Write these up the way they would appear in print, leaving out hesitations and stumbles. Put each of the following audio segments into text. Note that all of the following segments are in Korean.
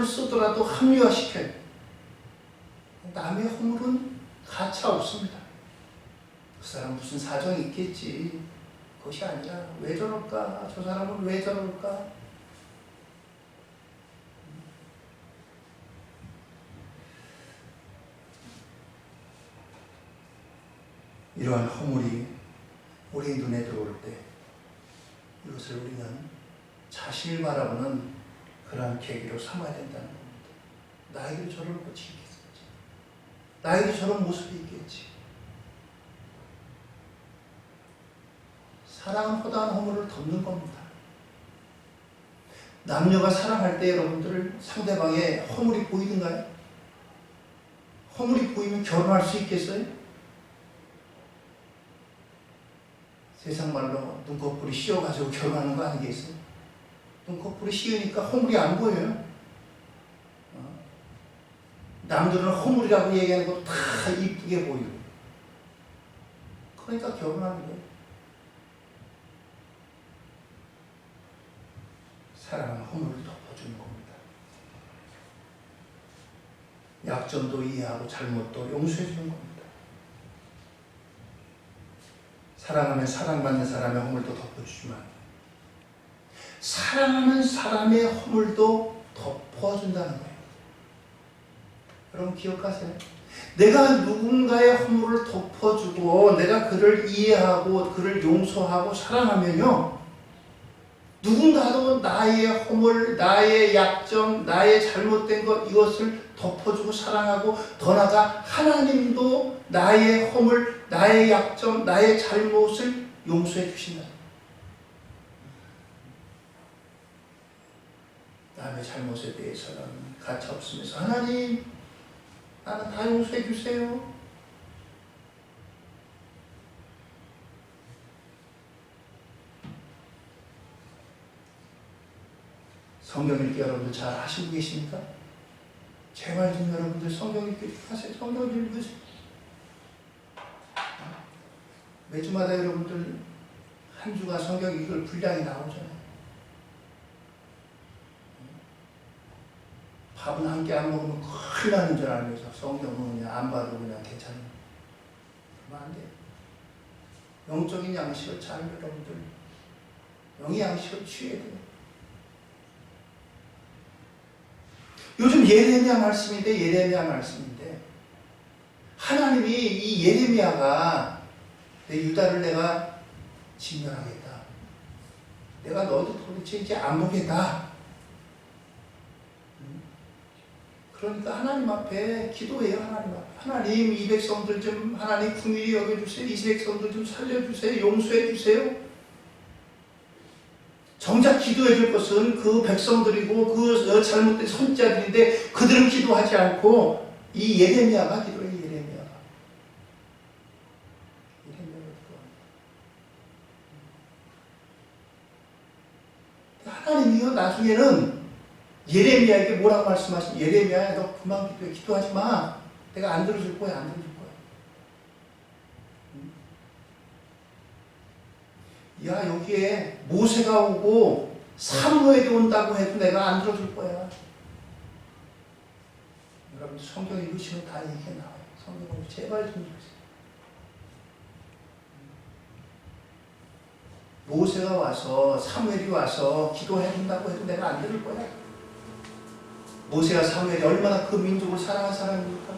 를 쓰더라도 합리화시켜요. 남의 허물은 가차 없습니다. 그 사람 무슨 사정이 있겠지. 그것이 아니라 왜 저럴까? 저 사람은 왜 저럴까? 이러한 허물이 우리 눈에 들어올 때 이것을 우리는 자신을 바라보는 그러한 계기로 삼아야 된다는 겁니다. 나에게도 저런 것이 있겠지. 나에게도 저런 모습이 있겠지. 사랑은 허다한 허물을 덮는 겁니다. 남녀가 사랑할 때 여러분들 상대방의 허물이 보이던가요? 허물이 보이면 결혼할 수 있겠어요? 세상 말로 눈꺼풀이 씌워가지고 결혼하는 거 아니겠어요? 눈꺼풀이 씌우니까 허물이 안 보여요. 남들은 허물이라고 얘기하는 것도 다 이쁘게 보이고. 그러니까 결혼하는 거예요. 사랑은 허물을 덮어주는 겁니다. 약점도 이해하고 잘못도 용서해주는 겁니다. 사랑하면 사랑받는 사람의 허물도 덮어주지만 사랑하는 사람의 허물도 덮어준다는 거예요. 여러분 기억하세요. 내가 누군가의 허물을 덮어주고 내가 그를 이해하고 그를 용서하고 사랑하면요, 누군가도 나의 허물, 나의 약점, 나의 잘못된 것 이것을 덮어주고 사랑하고 더 나아가 하나님도 나의 허물, 나의 약점, 나의 잘못을 용서해 주신다. 남의 잘못에 대해서는 가차 없으면서 하나님 나는 다 용서해 주세요. 성경 읽기 여러분들 잘 하시고 계십니까? 제발 좀 여러분들 성경 읽기 하세요. 성경 읽으세요. 매주마다 여러분들 한 주간 성경 읽을 분량이 나오잖아요. 밥은 한 끼 안 먹으면 큰일 나는 줄 알면서 성경은 그냥 안 봐도 그냥 괜찮아요. 그러면 안 돼요. 영적인 양식을 잘 여러분들 영의 양식을 취해야 돼요. 요즘 예레미야 말씀인데 하나님이 이 예레미야가 내 유다를 내가 진멸하겠다. 내가 너도 도대체 이제 안 보겠다. 그러니까 하나님 앞에 기도해요. 하나님 앞에. 하나님 이 백성들 좀 하나님 긍휼히 여겨주세요. 이 백성들 좀 살려주세요. 용서해주세요. 정작 기도해 줄 것은 그 백성들이고 그 잘못된 선지자들인데 그들은 기도하지 않고 이 예레미야가 기도해요. 예레미야가 기도합니다. 하나님이요 나중에는 예레미야에게 뭐라고 말씀하신 예레미야야 너 그만 기도해. 기도하지 마. 내가 안 들어줄 거야. 안 들어줄 거야. 야 여기에 모세가 오고 사무엘이 온다고 해도 내가 안 들어줄 거야. 여러분 성경 읽으시면 다 얘기가 나와요. 성경 제발 좀 읽으세요. 모세가 와서 사무엘이 와서 기도해 준다고 해도 내가 안 들을 거야. 모세가 사무엘이 얼마나 그 민족을 사랑한 사람입니까?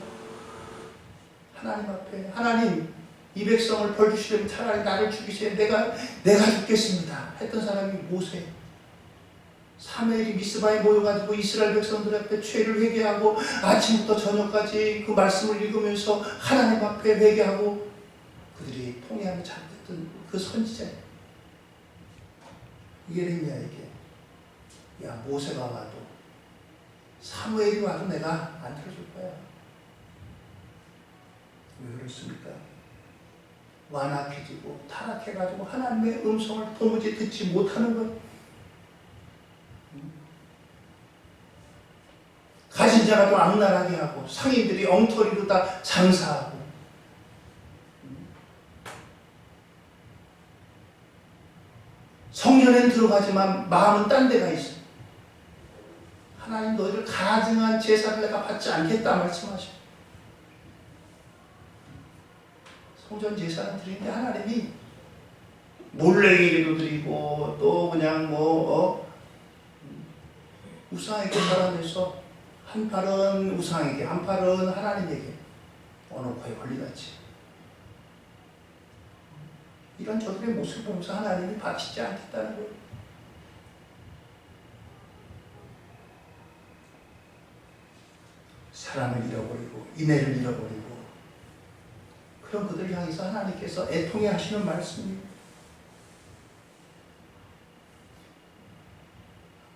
하나님 앞에 하나님 이 백성을 벌주시려면 차라리 나를 죽이세요. 내가 죽겠습니다. 했던 사람이 모세. 사무엘이 미스바에 모여가지고 이스라엘 백성들 앞에 죄를 회개하고 아침부터 저녁까지 그 말씀을 읽으면서 하나님 앞에 회개하고 그들이 통회하며 잠들던 그 선지자예요. 예레미야에게 야 모세가 와도 사무엘이 와도 내가 안 들어줄 거야. 왜 그렇습니까? 완악해지고 타락해가지고 하나님의 음성을 도무지 듣지 못하는 것. 가진 자가 또 악랄하게 하고 상인들이 엉터리로 다 장사하고 성전에는 들어가지만 마음은 딴 데가 있어. 하나님 너희를 가증한 제사를 내가 받지 않겠다 말씀하셔. 성전 제사는 드리는데 하나님이 몰래 예배도 드리고 또 그냥 우상에게 바라면서 한 팔은 우상에게 한 팔은 하나님에게 어느 코에 걸리같이 이런 저들의 모습을 보면서 하나님이 바치지 않겠다는 거예요. 사랑을 잃어버리고 인애를 잃어버리고 그런 그들을 향해서 하나님께서 애통해 하시는 말씀입니다.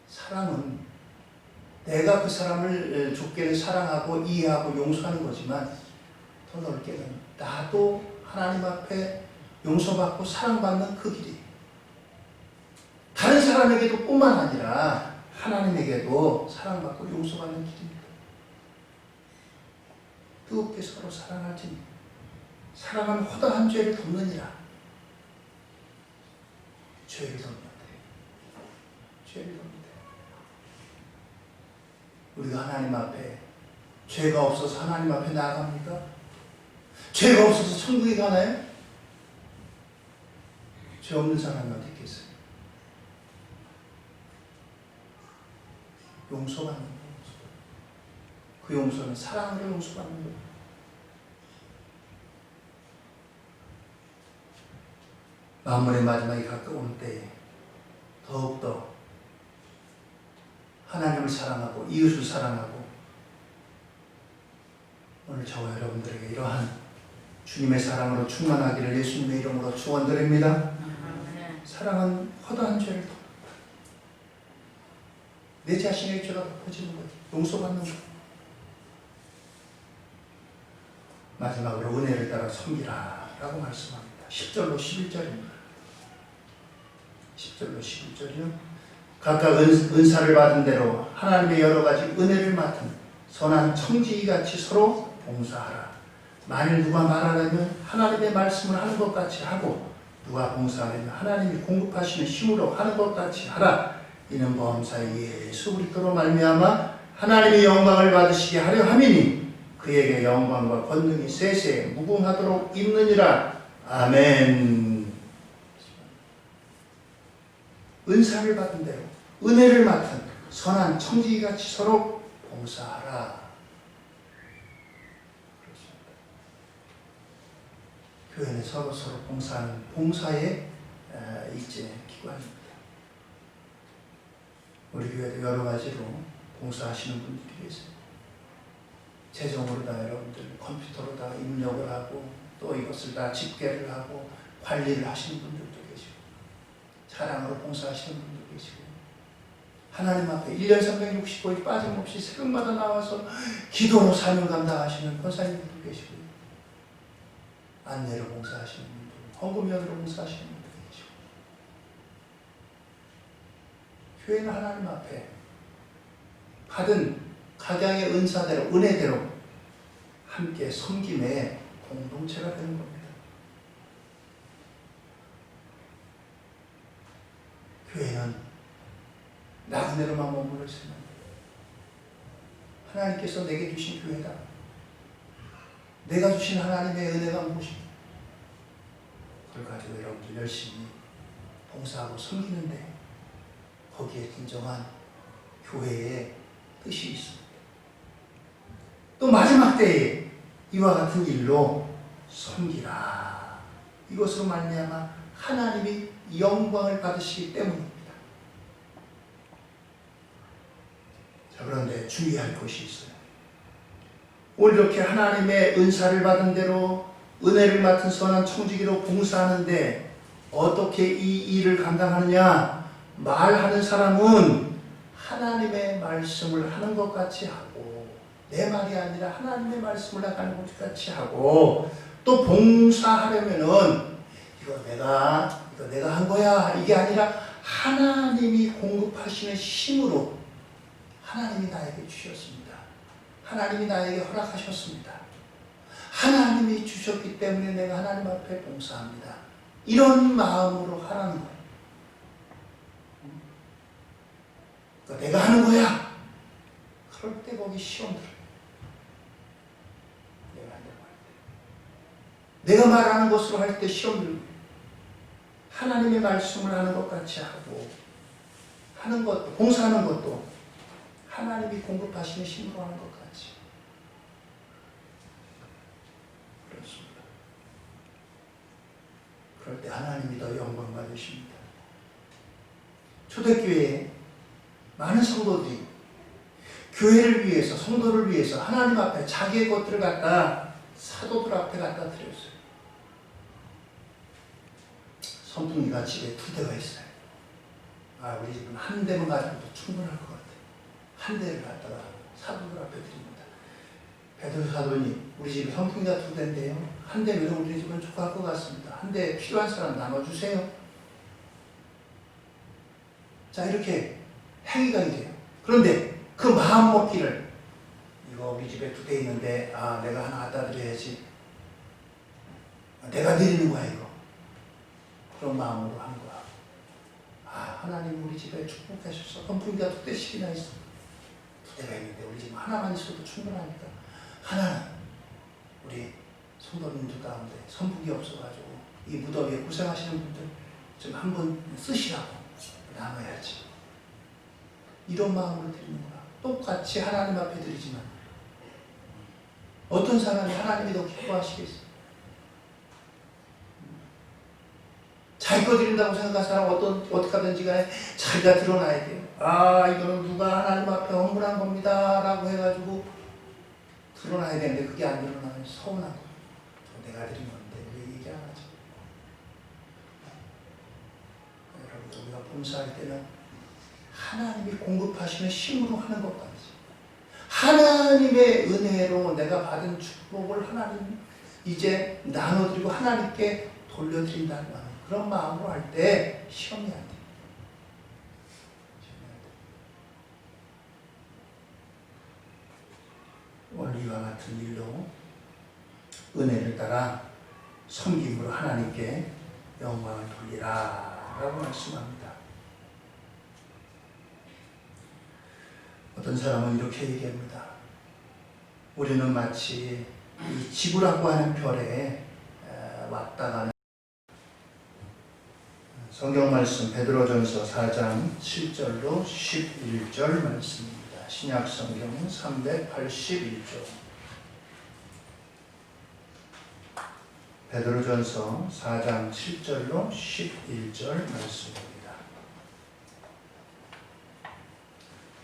사랑은 내가 그 사람을 좁게는 사랑하고 이해하고 용서하는 거지만 더 넓게는 나도 하나님 앞에 용서받고 사랑받는 그 길이 다른 사람에게도 뿐만 아니라 하나님에게도 사랑받고 용서받는 길입니다. 뜨겁게 서로 사랑하지 사랑은 허다한 죄를 덮느니라. 죄를 덮는데 죄를 덮는데 우리가 하나님 앞에 죄가 없어서 하나님 앞에 나아갑니까? 죄가 없어서 천국에 가나요? 죄 없는 사람이 어디 있겠어요? 용서받는 거. 그 용서는 사랑으로 용서받는 거예요. 만물의 마지막이 가까운 때에 더욱더 하나님을 사랑하고 이웃을 사랑하고 오늘 저와 여러분들에게 이러한 주님의 사랑으로 충만하기를 예수님의 이름으로 축원드립니다. 사랑은 허다한 죄를 덮는다. 내 자신의 죄가 덮어지는 거예요. 용서받는 거예요. 마지막으로 은혜를 따라 섬기라 라고 말씀합니다. 10절로 11절입니다. 10절로 11절이요. 각각 은사를 받은 대로 하나님의 여러 가지 은혜를 맡은 선한 청지기같이 서로 봉사하라. 만일 누가 말하려면 하나님의 말씀을 하는 것 같이 하고 누가 봉사하려면 하나님이 공급하시는 힘으로 하는 것 같이 하라. 이는 범사의 예수 그리스도로 말미암아 하나님의 영광을 받으시게 하려 함이니 그에게 영광과 권능이 세세 무궁하도록 있느니라. 아멘. 은사를 받은 대로 은혜를 맡은 선한 청지기같이 서로 봉사하라. 교회는 서로 봉사하는 봉사의 일제 기관입니다. 우리 교회도 여러 가지로 봉사하시는 분들이 계세요. 재정으로 다 여러분들 컴퓨터로 다 입력을 하고 또 이것을 다 집계를 하고 관리를 하시는 분들도 계시고 차량으로 봉사하시는 분도 계시고 하나님 앞에 1년 365일 빠짐없이 새벽마다 나와서 기도로 사명 감당하시는 권사님들도 계시고 안내로 봉사하시는 분들, 헌금연으로 봉사하시는 분들 계시고 교회는 하나님 앞에 받은 각양의 은사대로, 은혜대로 함께 섬김의 공동체가 되는 겁니다. 교회는 나 은혜로만 머물러 있으면 하나님께서 내게 주신 교회다. 내가 주신 하나님의 은혜가 무엇인가? 그걸 가지고 여러분들 열심히 봉사하고 섬기는데 거기에 진정한 교회의 뜻이 있습니다. 또 마지막 때에 이와 같은 일로 섬기라. 이것으로 말미암아 하나님이 영광을 받으시기 때문입니다. 자, 그런데 주의할 것이 있어요. 오늘 이렇게 하나님의 은사를 받은 대로 은혜를 맡은 선한 청지기로 봉사하는데 어떻게 이 일을 감당하느냐? 말하는 사람은 하나님의 말씀을 하는 것 같이 하고, 내 말이 아니라 하나님의 말씀을 나가는 것 같이 하고, 또 봉사하려면은 이거 내가 한 거야, 이게 아니라 하나님이 공급하시는 힘으로 하나님이 나에게 주셨습니다. 하나님이 나에게 허락하셨습니다. 하나님이 주셨기 때문에 내가 하나님 앞에 봉사합니다. 이런 마음으로 하라는 거예요. 그러니까 내가 하는 거야. 그럴 때 거기 시험 들어요. 내가 말하는 것으로 할 때 시험 들고, 하나님의 말씀을 하는 것 같이 하고, 하는 것도, 봉사하는 것도 하나님이 공급하시는 힘으로 하는 것 같이. 그렇습니다. 그럴 때 하나님이 더 영광 받으십니다. 초대교회에 많은 성도들이 교회를 위해서, 성도를 위해서 하나님 앞에 자기의 것들을 갖다 사도들 앞에 갖다 드렸어요. 선풍기가 집에 2대가 있어요. 우리 집은 한 대만 가지고도 충분할 것 같아요. 한 대를 갖다가 사도들 앞에 드립니다. 베드로 사도님, 우리 집에 선풍기가 2대인데요. 한 대면 우리 집은 족할 것 같습니다. 한 대 필요한 사람 나눠주세요. 자, 이렇게 행위가 돼요. 그런데 그 마음 먹기를, 이거 우리 집에 2대 있는데 내가 하나 갖다 드려야지, 내가 드리는 거야 이거. 그런 마음으로 하는 거야. 하나님 우리 집에 축복하셔서 선풍기가 2대씩이나 있어. 2대가 있는데 우리 집 하나만 있어도 충분하니까 하나는 우리 성도님들 가운데 선풍기 없어가지고 이 무더위에 고생하시는 분들 좀 한번 쓰시라고 나눠야지. 이런 마음으로 드리는 거야. 똑같이 하나님 앞에 드리지만 어떤 사람이 하나님이 더 기뻐하시겠어요? 자기 거 드린다고 생각한 사람 어떻게 하든지 간에 자기가 드러나야 돼요. 이거는 누가 하나님 앞에 헌물한 겁니다 라고 해가지고 드러나야 되는데 그게 안 드러나면 서운한 거예요. 내가 드린 건데 왜 얘기 안 하지? 여러분, 우리가 봉사할 때는 하나님이 공급하시는 힘으로 하는 것 같지. 하나님의 은혜로 내가 받은 축복을 하나님 이제 나눠드리고 하나님께 돌려드린다는 마음, 그런 마음으로 할 때 시험이 안 돼요. 오늘 이와 같은 일로 은혜를 따라 섬김으로 하나님께 영광을 돌리라 라고 말씀합니다. 어떤 사람은 이렇게 얘기합니다. 우리는 마치 이 지구라고 하는 별에 왔다 가는, 성경 말씀 베드로전서 4장 7절로 11절 말씀입니다. 신약 성경 381조. 베드로전서 4장 7절로 11절 말씀입니다.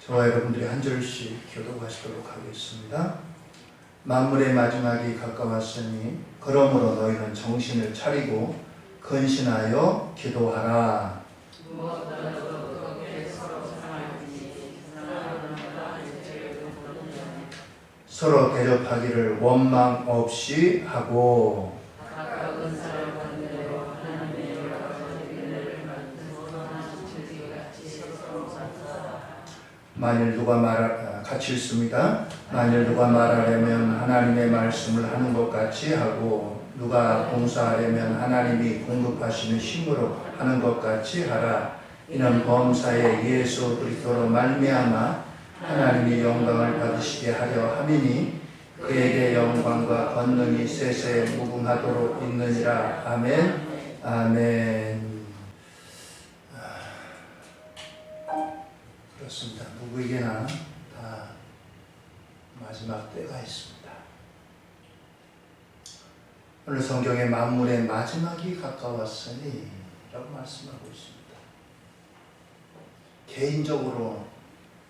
저와 여러분들이 한 절씩 교독하시도록 하겠습니다. 만물의 마지막이 가까웠으니 그러므로 너희는 정신을 차리고 근신하여 기도하라. 서로 대접하기를 원망 없이 하고 만일 누가 같이 읽습니다. 만일 누가 말하려면 하나님의 말씀을 하는 것 같이 하고 누가 봉사하려면 하나님이 공급하시는 힘으로 하는 것 같이 하라. 이는 범사에 예수 그리스도로 말미암아 하나님이 영광을 받으시게 하려 함이니 그에게 영광과 권능이 세세에 무궁하도록 있느니라. 아멘. 아멘. 그렇습니다. 누구에게나 다 마지막 때가 있습니다. 오늘 성경의 만물의 마지막이 가까웠으니 라고 말씀하고 있습니다. 개인적으로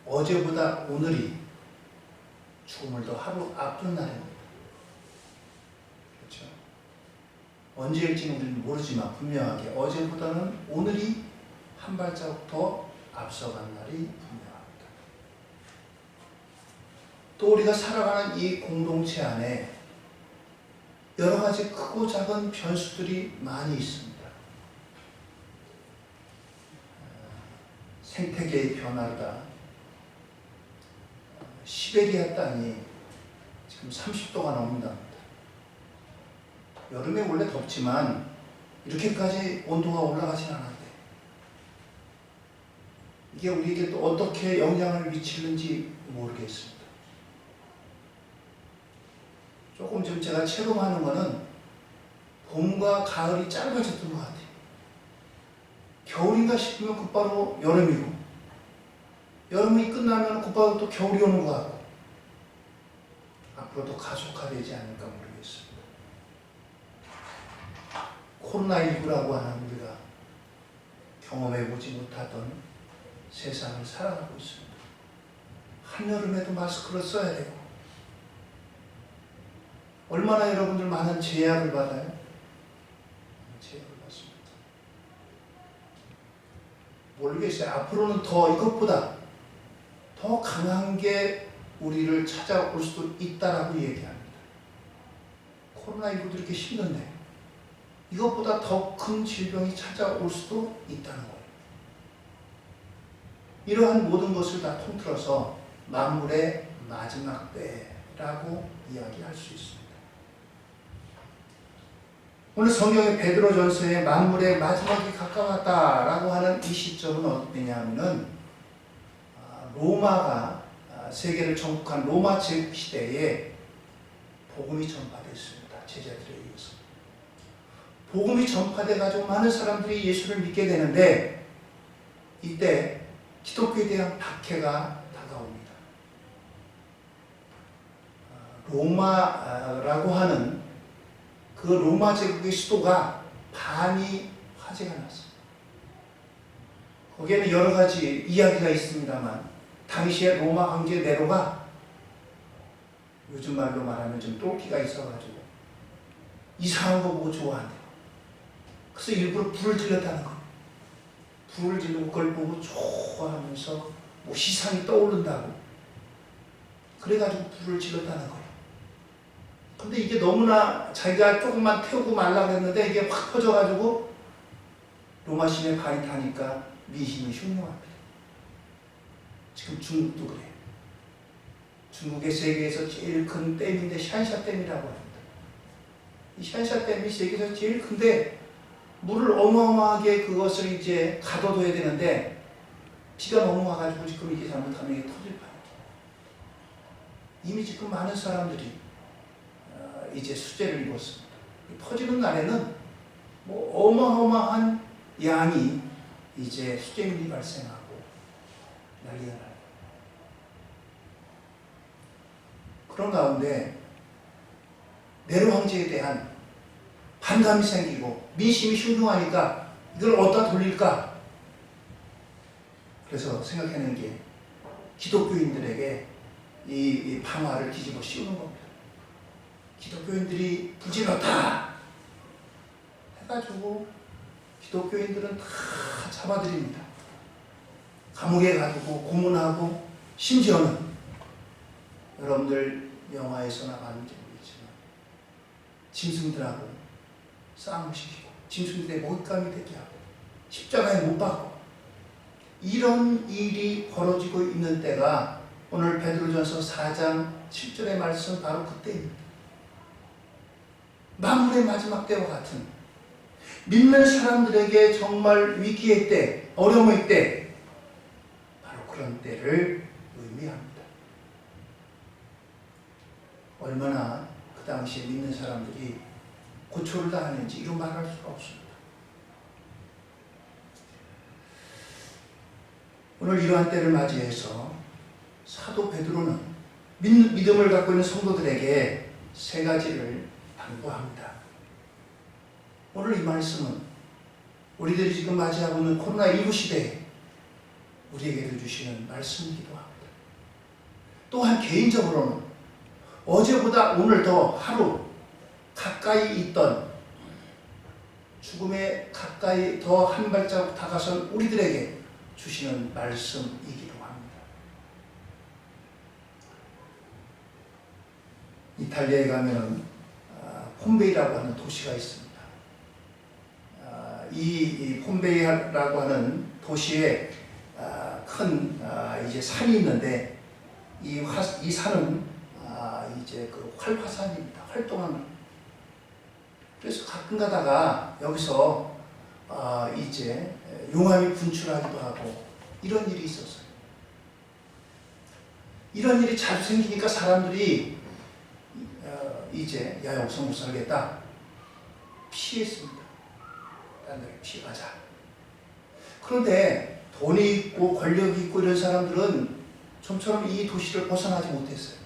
어제보다 오늘이 죽음을 더 하루 앞둔 날입니다. 그렇죠? 언제일지는 우리는 모르지만 분명하게 어제보다는 오늘이 한 발자국 더 앞서간 날이 분명합니다. 또 우리가 살아가는 이 공동체 안에 여러 가지 크고 작은 변수들이 많이 있습니다. 생태계의 변화다. 시베리아 땅이 지금 30도가 넘는답니다. 여름에 원래 덥지만 이렇게까지 온도가 올라가진 않았대. 이게 우리에게 또 어떻게 영향을 미치는지 모르겠습니다. 조금 좀 제가 체감하는 거는 봄과 가을이 짧아졌던 것 같아요. 겨울인가 싶으면 곧바로 여름이고 여름이 끝나면 곧바로 또 겨울이 오는 것 같고 앞으로도 가속화되지 않을까 모르겠습니다. 코로나19라고 하는 우리가 경험해보지 못하던 세상을 살아가고 있습니다. 한여름에도 마스크를 써야 되고 얼마나 여러분들 많은 제약을 받아요? 제약을 받습니다. 모르겠어요. 앞으로는 더 이것보다 더 강한 게 우리를 찾아올 수도 있다라고 얘기합니다. 코로나19도 이렇게 힘든데 이것보다 더 큰 질병이 찾아올 수도 있다는 거예요. 이러한 모든 것을 다 통틀어서 만물의 마지막 때라고 이야기할 수 있습니다. 오늘 성경의 베드로전서에 만물의 마지막이 가까웠다라고 하는 이 시점은 어디냐 하면은 로마가 세계를 정복한 로마 제국 시대에 복음이 전파됐습니다. 제자들에 의해서. 복음이 전파돼가지고 많은 사람들이 예수를 믿게 되는데 이때 기독교에 대한 박해가 다가옵니다. 로마라고 하는 그 로마 제국의 수도가 반이 화재가 났습니다. 거기에는 여러 가지 이야기가 있습니다만 당시에 로마 황제 네로가 요즘 말로 말하면 좀 똘끼가 있어가지고 이상한 거 보고 좋아한대요. 그래서 일부러 불을 질렀다는 거예요. 불을 지르고 그걸 보고 좋아하면서 뭐 시상이 떠오른다고 그래가지고 불을 질렀다는 거예요. 근데 이게 너무나 자기가 조금만 태우고 말라고 했는데 이게 확 퍼져가지고 로마 시내 발이 타니까 민심이 흉흉합니다. 지금 중국도 그래요. 중국의 세계에서 제일 큰 댐인데 샨샤댐이라고 합니다. 이 샨샤댐이 세계에서 제일 큰데 물을 어마어마하게 그것을 이제 가둬둬야 되는데 비가 너무 와가지고 지금 이게 잘못하면 이게 터질 판이에요. 이미 지금 많은 사람들이 이제 수재를 입었습니다. 터지는 날에는 뭐 어마어마한 양이 이제 수재물이 발생하고 난리가 나요. 그런 가운데 네로 황제에 대한 반감이 생기고 민심이 흉흉하니까 이걸 어디다 돌릴까? 그래서 생각해낸 게 기독교인들에게 이 방화를 뒤집어 씌우는 겁니다. 기독교인들이 부질렀다 해가지고 기독교인들은 다 잡아들입니다. 감옥에 가두고 고문하고 심지어는 여러분들 영화에서나 봤는지 모르겠지만 짐승들하고 싸움을 시키고 짐승들의 먹잇감이 되게 하고 십자가에 못 박고 이런 일이 벌어지고 있는 때가 오늘 베드로전서 4장 7절의 말씀 바로 그때입니다. 만물의 마지막 때와 같은 믿는 사람들에게 정말 위기의 때, 어려움의 때, 바로 그런 때를 의미합니다. 얼마나 그 당시에 믿는 사람들이 고초를 당하는지 이루 말할 수가 없습니다. 오늘 이러한 때를 맞이해서 사도 베드로는 믿음을 갖고 있는 성도들에게 세 가지를 당부합니다. 오늘 이 말씀은 우리들이 지금 맞이하고 있는 코로나19 시대에 우리에게도 주시는 말씀이기도 합니다. 또한 개인적으로는 어제보다 오늘 더 하루 가까이 있던 죽음에 가까이 더 한 발자국 다가선 우리들에게 주시는 말씀이기도 합니다. 이탈리아에 가면 폼베이라고 하는 도시가 있습니다. 이 폼베이라고 하는 도시에 큰 이제 산이 있는데 이 산은 이제 그 활화산입니다. 활동하는. 그래서 가끔 가다가 여기서 이제 용암이 분출하기도 하고 이런 일이 있었어요. 이런 일이 자주 생기니까 사람들이 이제 야 여기서 못 살겠다 피했습니다. 딴 데를 피하자. 그런데 돈이 있고 권력이 있고 이런 사람들은 좀처럼 이 도시를 벗어나지 못했어요.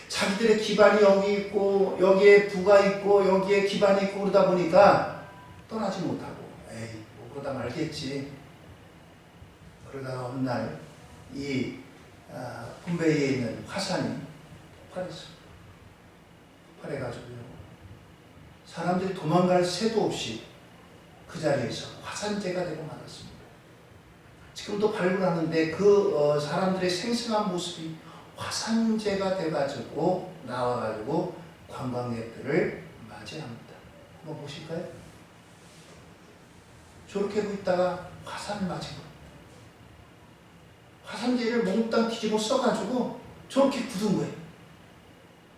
자기들의 기반이 여기 있고 여기에 부가 있고 여기에 기반이 있고 그러다 보니까 떠나지 못하고 에이 뭐 그러다 말겠지. 그러다가 어느 날 이 폼베이에 있는 화산이 폭발했어요. 폭발해가지고요. 사람들이 도망갈 새도 없이 그 자리에서 화산재가 되고 말았습니다. 지금도 발굴하는데 그 사람들의 생생한 모습이 화산재가 돼가지고 나와가지고 관광객들을 맞이합니다. 한번 보실까요? 저렇게 하고 있다가 화산을 맞이고 화산재를 몽땅 뒤집어 써가지고 저렇게 굳은 거예요.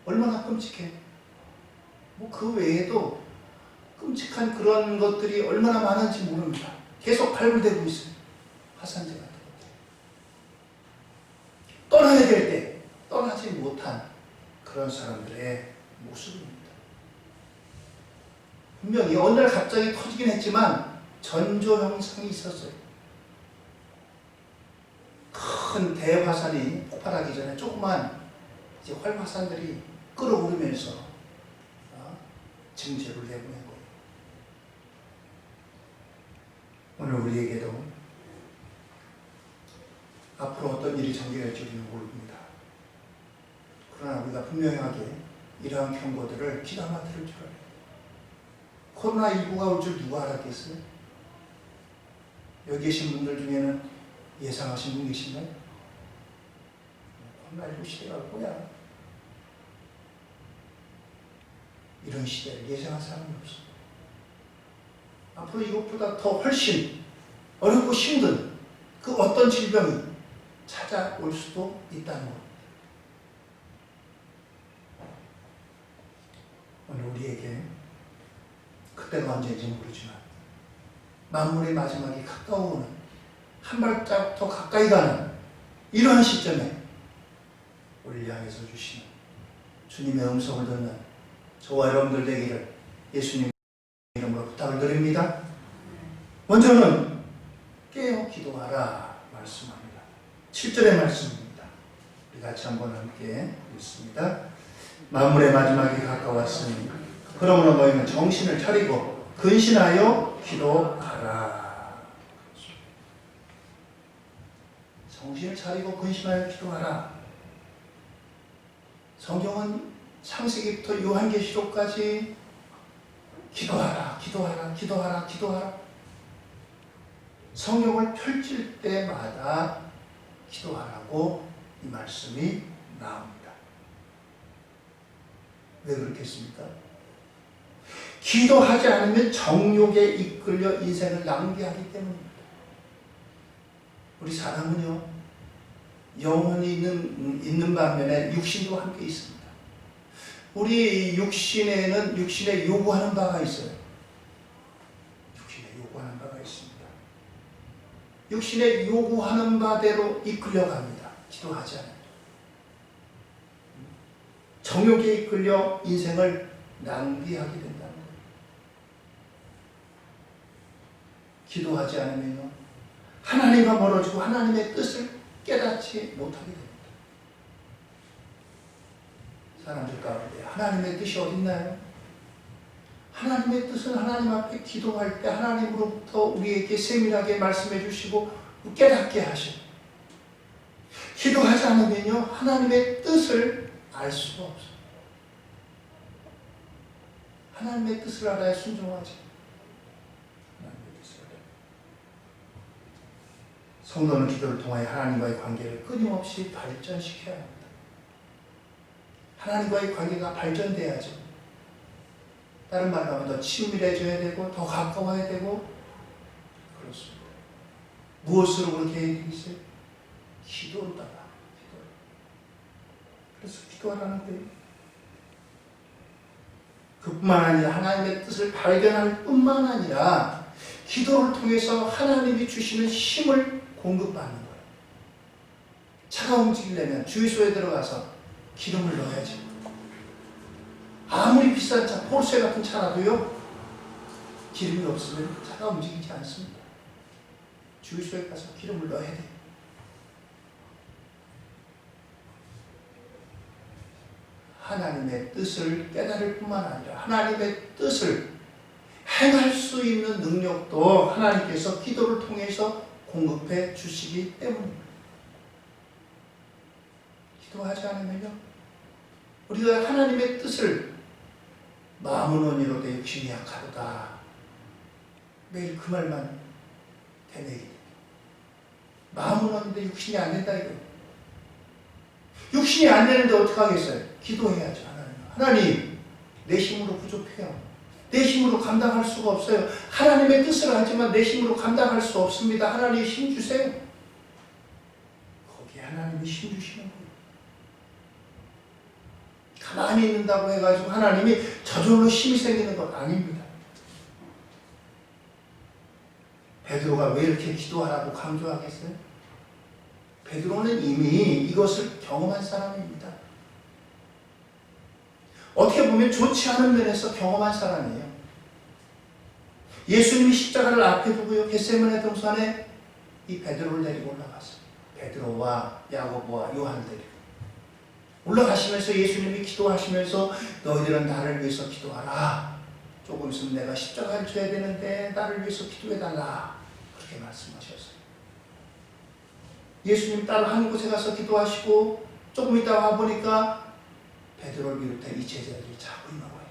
얼마나 끔찍해. 뭐 그 외에도 끔찍한 그런 것들이 얼마나 많은지 모릅니다. 계속 발굴되고 있어요. 화산재 같은 것들. 떠나야 될 때 떠나지 못한 그런 사람들의 모습입니다. 분명히 어느 날 갑자기 터지긴 했지만 전조 현상이 있었어요. 큰 대화산이 폭발하기 전에 조그만 이제 활화산들이 끓어오르면서 징조를 내보낸 거예요. 오늘 우리에게도 앞으로 어떤 일이 전개될지 우리는 모릅니다. 그러나 우리가 분명하게 이러한 경고들을 귀담아 들을 줄 알아요. 코로나19가 올 줄 누가 알았겠어요? 여기 계신 분들 중에는 예상하신 분 계신가요? 코로나19 시대가 올 거야. 이런 시대를 예상한 사람이 없습니다. 앞으로 이것보다 더 훨씬 어렵고 힘든 그 어떤 질병이 찾아올 수도 있다는 겁니다. 오늘 우리에게 그때가 언제인지 모르지만 만물의 마지막이 가까워오는 한 발자국 더 가까이 가는 이러한 시점에 우리를 향해서 주시는 주님의 음성을 듣는 저와 여러분들 되기를 예수님 이름으로 부탁을 드립니다. 먼저는 깨어 기도하라 말씀합니다. 7절의 말씀입니다. 우리 같이 한번 함께 읽습니다. 만물의 마지막이 가까웠으니 그러므로 너희는 정신을 차리고 근신하여 기도하라. 정신을 차리고 근신하여 기도하라. 성경은 창세기부터 요한계시록까지 기도하라, 기도하라, 기도하라, 기도하라. 성경을 펼칠 때마다 기도하라고 이 말씀이 나옵니다. 왜 그렇겠습니까? 기도하지 않으면 정욕에 이끌려 인생을 낭비하기 때문입니다. 우리 사람은요, 영혼이 있는 반면에 육신도 함께 있습니다. 우리 육신에는 육신에 요구하는 바가 있어요. 육신에 요구하는 바가 있습니다. 육신에 요구하는 바대로 이끌려갑니다. 기도하지 않아요. 정욕에 이끌려 인생을 낭비하게 된다는 거예요. 기도하지 않으면요, 하나님과 멀어지고 하나님의 뜻을 깨닫지 못하게 됩니다. 사람들 가운데 하나님의 뜻이 어딨나요? 하나님의 뜻은 하나님 앞에 기도할 때 하나님으로부터 우리에게 세밀하게 말씀해 주시고 깨닫게 하시고, 기도하지 않으면요, 하나님의 뜻을 알 수가 없어요. 하나님의 뜻을 알아야 순종하지. 하나님의 뜻을 알아야. 성도는 기도를 통하여 하나님과의 관계를 끊임없이 발전시켜야 합니다. 하나님과의 관계가 발전돼야죠. 다른 말로 하면 더 친밀해져야 되고 더 가까워야 되고 그렇습니다. 무엇으로 그렇게 되겠어요? 기도로다가. 기도로. 그래서 기도하라는 거예요. 그뿐만 아니라 하나님의 뜻을 발견할 뿐만 아니라 기도를 통해서 하나님이 주시는 힘을 공급받는 거예요. 차가 움직이려면 주유소에 들어가서 기름을 넣어야지. 아무리 비싼 차, 포르쉐 같은 차라도요, 기름이 없으면 차가 움직이지 않습니다. 주유소에 가서 기름을 넣어야 돼요. 하나님의 뜻을 깨달을 뿐만 아니라 하나님의 뜻을 행할 수 있는 능력도 하나님께서 기도를 통해서 공급해 주시기 때문입니다. 기도하지 않으면요, 우리가 하나님의 뜻을 마음은 원이로되 육신이 약하도다, 매일 그 말만 되뇌게 됩니다. 마음은 원인데 육신이 안 된다 이거. 육신이 안 되는데 어떻게 하겠어요? 기도해야죠. 하나님, 내 힘으로 부족해요. 내 힘으로 감당할 수가 없어요. 하나님의 뜻을 하지만 내 힘으로 감당할 수 없습니다. 하나님 힘 주세요. 거기에 하나님이 힘 주시는 거예요. 가만히 있는다고 해가지고 하나님이 저절로 힘이 생기는 건 아닙니다. 베드로가 왜 이렇게 기도하라고 강조하겠어요? 베드로는 이미 이것을 경험한 사람입니다. 어떻게 보면 좋지 않은 면에서 경험한 사람이에요. 예수님이 십자가를 앞에 두고요, 겟세마네 동산에 이 베드로를 데리고 올라갔어요. 베드로와 야고보와 요한을 데리고 올라가시면서 예수님이 기도하시면서 너희들은 나를 위해서 기도하라. 조금 있으면 내가 십자가를 져야 되는데 나를 위해서 기도해달라. 그렇게 말씀하셨어요. 예수님 따로 한 곳에 가서 기도하시고 조금 있다 와보니까 베드로를 비롯해 이 제자들이 자고 있는 거예요.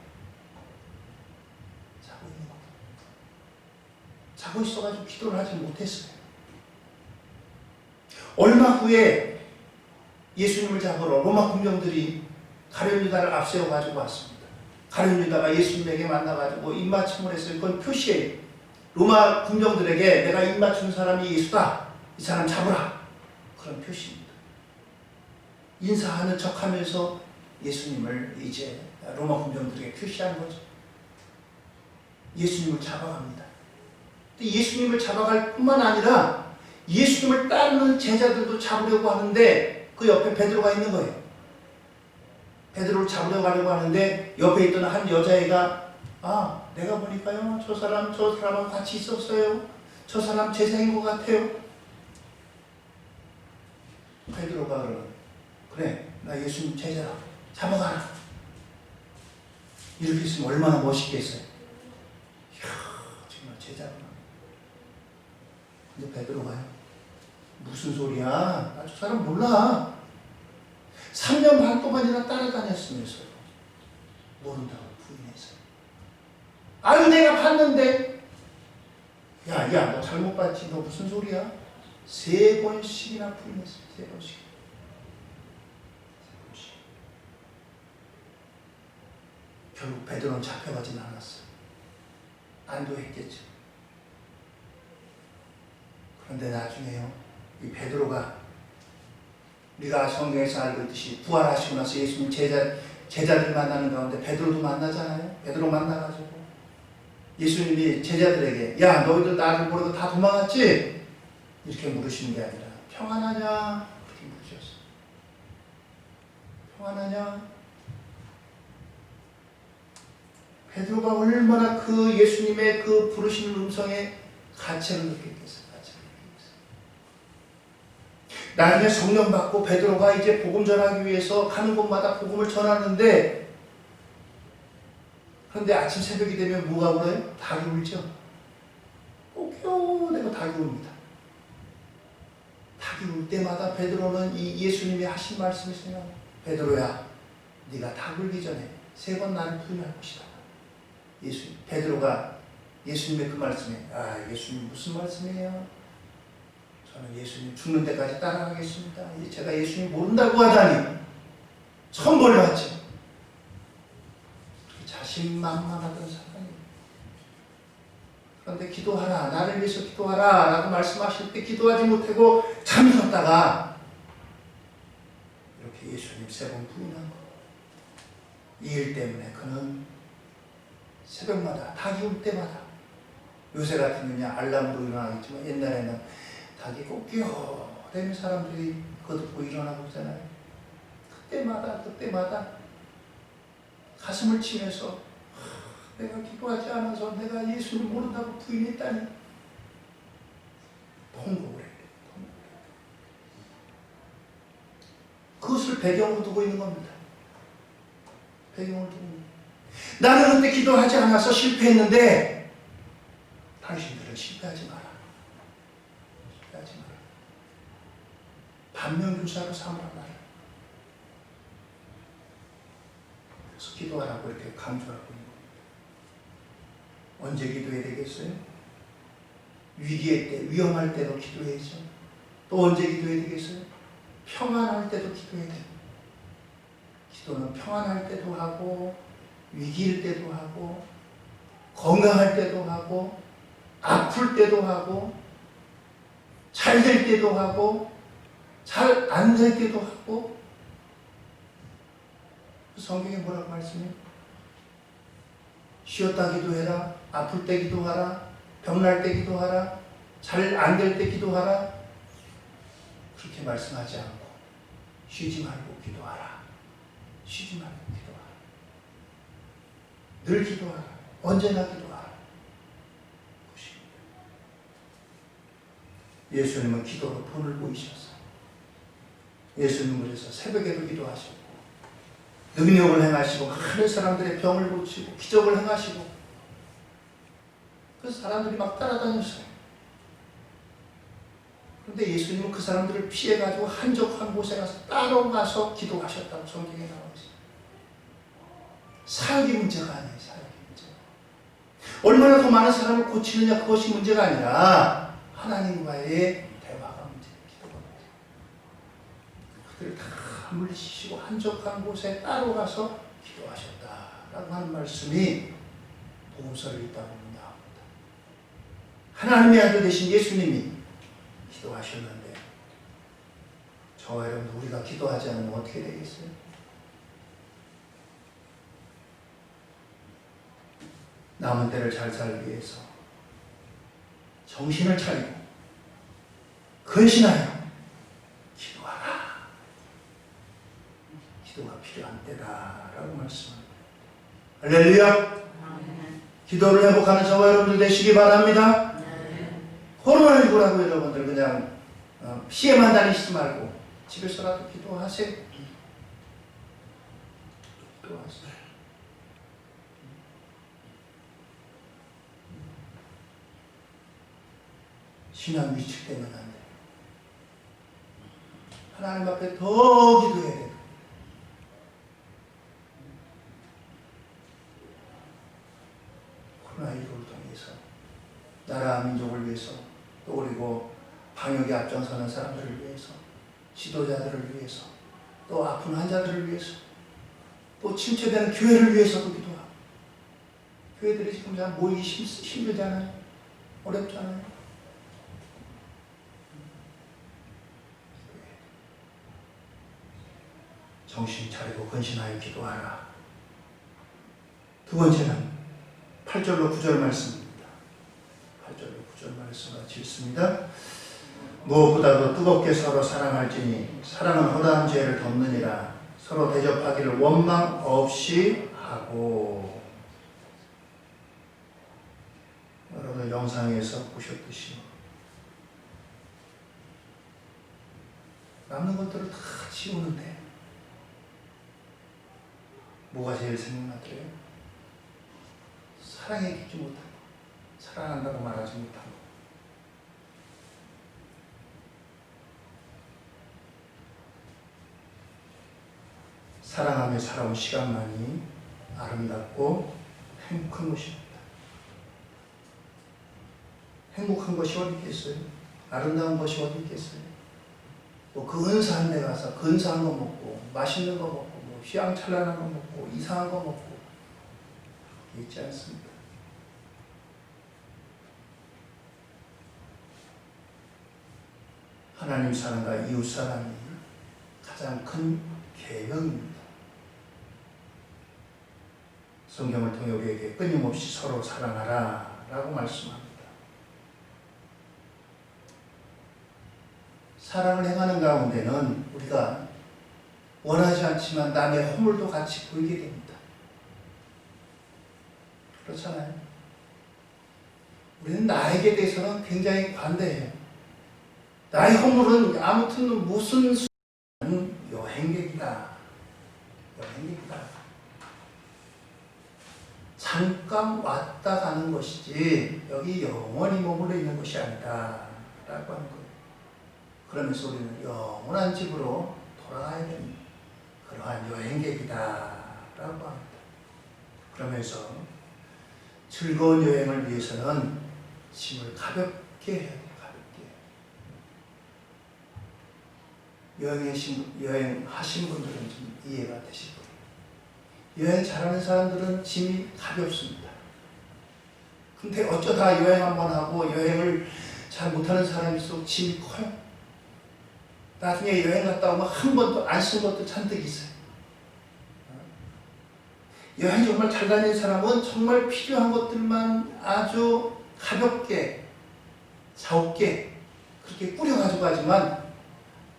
자고 있는 거예요. 자고 있어가지고 기도를 하지 못했어요. 얼마 후에 예수님을 잡으러 로마 군병들이 가룟 유다를 앞세워가지고 왔습니다. 가룟 유다가 예수님에게 만나가지고 입맞춤을 했어요. 그건 표시예요. 로마 군병들에게 내가 입맞춘 사람이 예수다. 이 사람 잡으라. 그런 표시입니다. 인사하는 척하면서 예수님을 이제 로마 군병들에게 표시한 거죠. 예수님을 잡아갑니다. 근데 예수님을 잡아갈 뿐만 아니라 예수님을 따르는 제자들도 잡으려고 하는데 그 옆에 베드로가 있는 거예요. 베드로를 잡으려고 하려고 하는데 옆에 있던 한 여자애가 내가 보니까요 저 사람하고 같이 있었어요. 저 사람 제자인 것 같아요. 베드로가 그래 나 예수님 제자다. 잡아가라. 이렇게 있으면 얼마나 멋있겠어요. 이야 정말 제자구나. 근데 베드로가요 무슨 소리야? 나 저 사람 몰라. 3년 반 동안이나 따라다녔으면서요. 모른다고 부인했어요. 아유 내가 봤는데. 야 너 잘못 봤지. 너 무슨 소리야? 3번씩이나 부인했어요. 3번씩. 결국 베드로는 잡혀가진 않았어요. 안도했겠죠. 그런데 나중에요. 이 베드로가 우리가 성경에서 알고 있듯이 부활하시고 나서 예수님 제자들 만나는 가운데 베드로도 만나잖아요. 베드로 만나가지고 예수님이 제자들에게 야 너희들 나를 모르고 다 도망갔지? 이렇게 물으시는 게 아니라 평안하냐? 그렇게 물으셨어요. 평안하냐? 베드로가 얼마나 그 예수님의 그 부르시는 음성에 가치를 느꼈겠어요. 나중에 성령 받고 베드로가 이제 복음 전하기 위해서 가는 곳마다 복음을 전하는데, 그런데 아침 새벽이 되면 뭐가 울어요? 닭이 울죠. 꼬꼬대고 닭이 웁니다. 닭이 울 때마다 베드로는 이 예수님이 하신 말씀이 생각나요. 베드로야, 네가 닭 울기 전에 3번 나를 부인할 것이다. 베드로가 예수님의 그 말씀에 예수님 무슨 말씀이에요? 저는 예수님 죽는 데까지 따라가겠습니다. 제가 예수님 모른다고 하다니 천벌을 받지. 자신만만하던 사람이에요. 그런데 기도하라, 나를 위해서 기도하라 라고 말씀하실 때 기도하지 못하고 잠이 섰다가 이렇게 예수님 3번 부인한 거예요. 이 일 때문에 그는 새벽마다 닭이 울 때마다, 요새 같은 경우는 알람으로 일어나겠지만 옛날에는 닭이 꼬끼어대는 사람들이 그거 듣고 일어나고 있잖아요. 그때마다 가슴을 치면서 내가 기도하지 않아서 내가 예수를 모른다고 부인했다니 통곡을 해요. 그것을 배경으로 두고 있는 겁니다. 배경을 두고 있는 겁니다. 나는 그때 기도하지 않아서 실패했는데 당신들은 실패하지 마라. 실패하지 마라. 반면교사로 삼으라 말이야. 그래서 기도하라고 이렇게 강조하고 있는 겁니다. 언제 기도해야 되겠어요? 위기의 때, 위험할 때도 기도해야죠. 또 언제 기도해야 되겠어요? 평안할 때도 기도해야 돼요. 기도는 평안할 때도 하고, 위기일 때도 하고, 건강할 때도 하고, 아플 때도 하고, 잘 될 때도 하고, 잘 안 될 때도 하고. 성경에 뭐라고 말씀해요? 쉬었다 기도해라, 아플 때 기도하라, 병날 때 기도하라, 잘 안 될 때 기도하라. 그렇게 말씀하지 않고 쉬지 말고 기도하라. 쉬지 말고 기도하라. 늘 기도하라. 언제나 기도하라. 예수님은 기도로 본을 보이셨어요. 예수님은 그래서 새벽에도 기도하시고 능력을 행하시고 많은 사람들의 병을 고치고 기적을 행하시고, 그래서 사람들이 막 따라다녔어요. 그런데 예수님은 그 사람들을 피해가지고 한적한 곳에 가서 따로 가서 기도하셨다고 성경에 나와 있어요. 사역이 문제가 아니에요. 사역이 문제가. 얼마나 더 많은 사람을 고치느냐, 그것이 문제가 아니라 하나님과의 대화가 문제예요. 기도가 문제예요. 그들을 다 물리치시고 한적한 곳에 따로 가서 기도하셨다라고 하는 말씀이 복음서를 읽다 보면 나옵니다. 하나님의 아들 되신 예수님이 기도하셨는데 저와 여러분, 우리가 기도하지 않으면 어떻게 되겠어요? 남은 때를 잘 살기 위해서 정신을 차리고 근신하여 기도하라. 기도가 필요한 때다라고 말씀합니다. 할렐루야. 기도를 회복하는 저와 여러분들 되시기 바랍니다. 코로나19라고 여러분들 그냥 피해만 다니시지 말고 집에서라도 기도하세요. 기도하세요. 신앙 위축되면 안 돼요. 하나님 앞에 더 기도해야 돼요. 코로나19를 통해서 나라 민족을 위해서, 또 그리고 방역에 앞장서는 사람들을 위해서, 지도자들을 위해서, 또 아픈 환자들을 위해서, 또 침체되는 교회를 위해서도 기도하고. 교회들이 지금 잘 모이기 힘들잖아요. 어렵잖아요. 정신 차리고 근신하여 기도하라. 두 번째는 8절로 9절 말씀입니다. 8절로 9절 말씀과 읽습니다. 무엇보다도 뜨겁게 서로 사랑할지니 사랑은 허다한 죄를 덮느니라. 서로 대접하기를 원망 없이 하고. 여러분 영상에서 보셨듯이 남는 것들을 다 치우는데 뭐가 제일 생각나더래요? 사랑에 깊지 못하고 사랑한다고 말하지 못하고 사랑하며 살아온 시간만이 아름답고 행복한 것입니다. 행복한 것이 어디 있겠어요? 아름다운 것이 어디 있겠어요? 뭐 근사한 데 가서 근사한 거 먹고 맛있는 거 먹고 뭐 휘황찬란한 거 먹고 이상한 거 먹고 있지 않습니다. 하나님 사랑과 이웃 사랑이 가장 큰 계명입니다. 성경을 통해 우리에게 끊임없이 서로 사랑하라 라고 말씀합니다. 사랑을 행하는 가운데는 우리가 원하지 않지만 남의 허물도 같이 보이게 됩니다. 그렇잖아요. 우리는 나에게 대해서는 굉장히 관대해요. 나의 허물은 아무튼 무슨 여행객이다. 여행객이다. 잠깐 왔다 가는 것이지 여기 영원히 머물러 있는 것이 아니다 라고 하는 거예요. 그러면서 우리는 영원한 집으로 돌아가야 됩니다. 그러한 여행객이다 라고 합니다. 그러면서 즐거운 여행을 위해서는 짐을 가볍게 해야 돼요. 여행하신 분들은 좀 이해가 되실 거예요. 여행 잘하는 사람들은 짐이 가볍습니다. 근데 어쩌다 여행 한번 하고 여행을 잘 못하는 사람일수록 짐이 커요. 나중에 여행 갔다 오면 한 번도 안 쓴 것도 잔뜩 있어요. 여행 정말 잘 다니는 사람은 정말 필요한 것들만 아주 가볍게, 자욱게 그렇게 꾸려가지고 가지만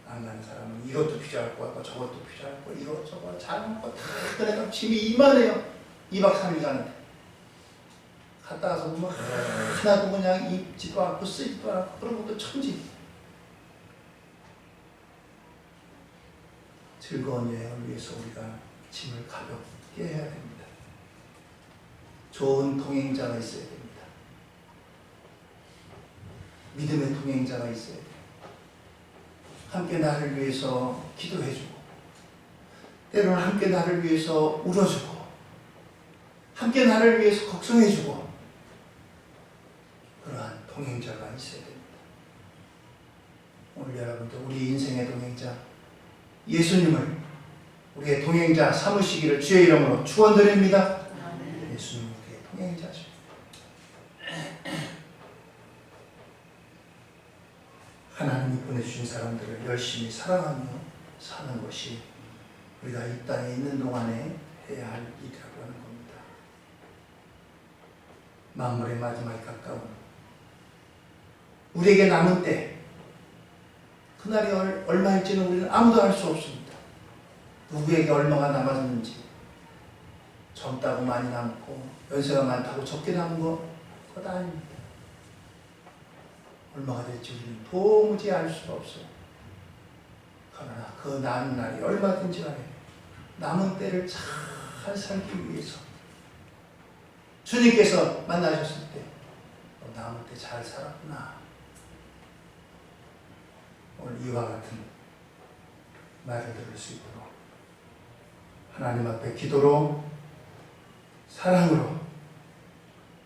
안 가는 사람은 이것도 필요할 것 같고 저것도 필요할 거 이것저것 작은 거 다 꺼내가 짐이 이만해요. 2박 3일 가는데 갔다 와서 보면 하나도 그냥 입지도 않고 쓰지도 않고 그런 것도 천지. 즐거운 여행을 위해서 우리가 짐을 가볍게 해야 됩니다. 좋은 동행자가 있어야 됩니다. 믿음의 동행자가 있어야 돼요. 함께 나를 위해서 기도해주고 때로는 함께 나를 위해서 울어주고 함께 나를 위해서 걱정해주고 그러한 동행자가 있어야 됩니다. 오늘 여러분들 우리 인생의 동행자 예수님을 우리의 동행자 삼으시기를 주의 이름으로 축원드립니다. 예수님 우리의 동행자죠. 하나님이 보내주신 사람들을 열심히 사랑하며 사는 것이 우리가 이 땅에 있는 동안에 해야 할 일이라고 하는 겁니다. 만물의 마지막에 가까운 우리에게 남은 때 그날이 얼마일지는 우리는 아무도 알 수 없습니다. 누구에게 얼마가 남았는지 젊다고 많이 남고 연세가 많다고 적게 남은 그것 아닙니다. 얼마가 될지 우리는 도무지 알 수가 없어요. 그러나 그 남은 날이 얼마든지 간에 남은 때를 잘 살기 위해서 주님께서 만나셨을 때 남은 때 잘 살았구나. 오늘 이와 같은 말을 들을 수 있도록 하나님 앞에 기도로 사랑으로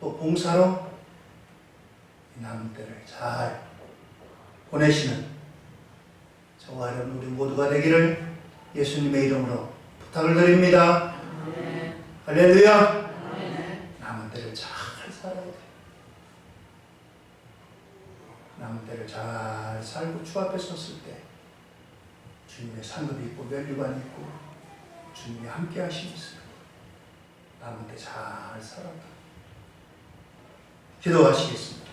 또 봉사로 남은 때를 잘 보내시는 저와 여러분 우리 모두가 되기를 예수님의 이름으로 부탁을 드립니다. 네. 할렐루야. 네. 남은 때를 잘 살아야 돼. 남은 때를 잘 살고 주 앞에 섰을 때 주님의 상급이 있고 면류관이 있고 주님이 함께 하시겠어요. 남한테 잘 살았다. 기도하시겠습니다.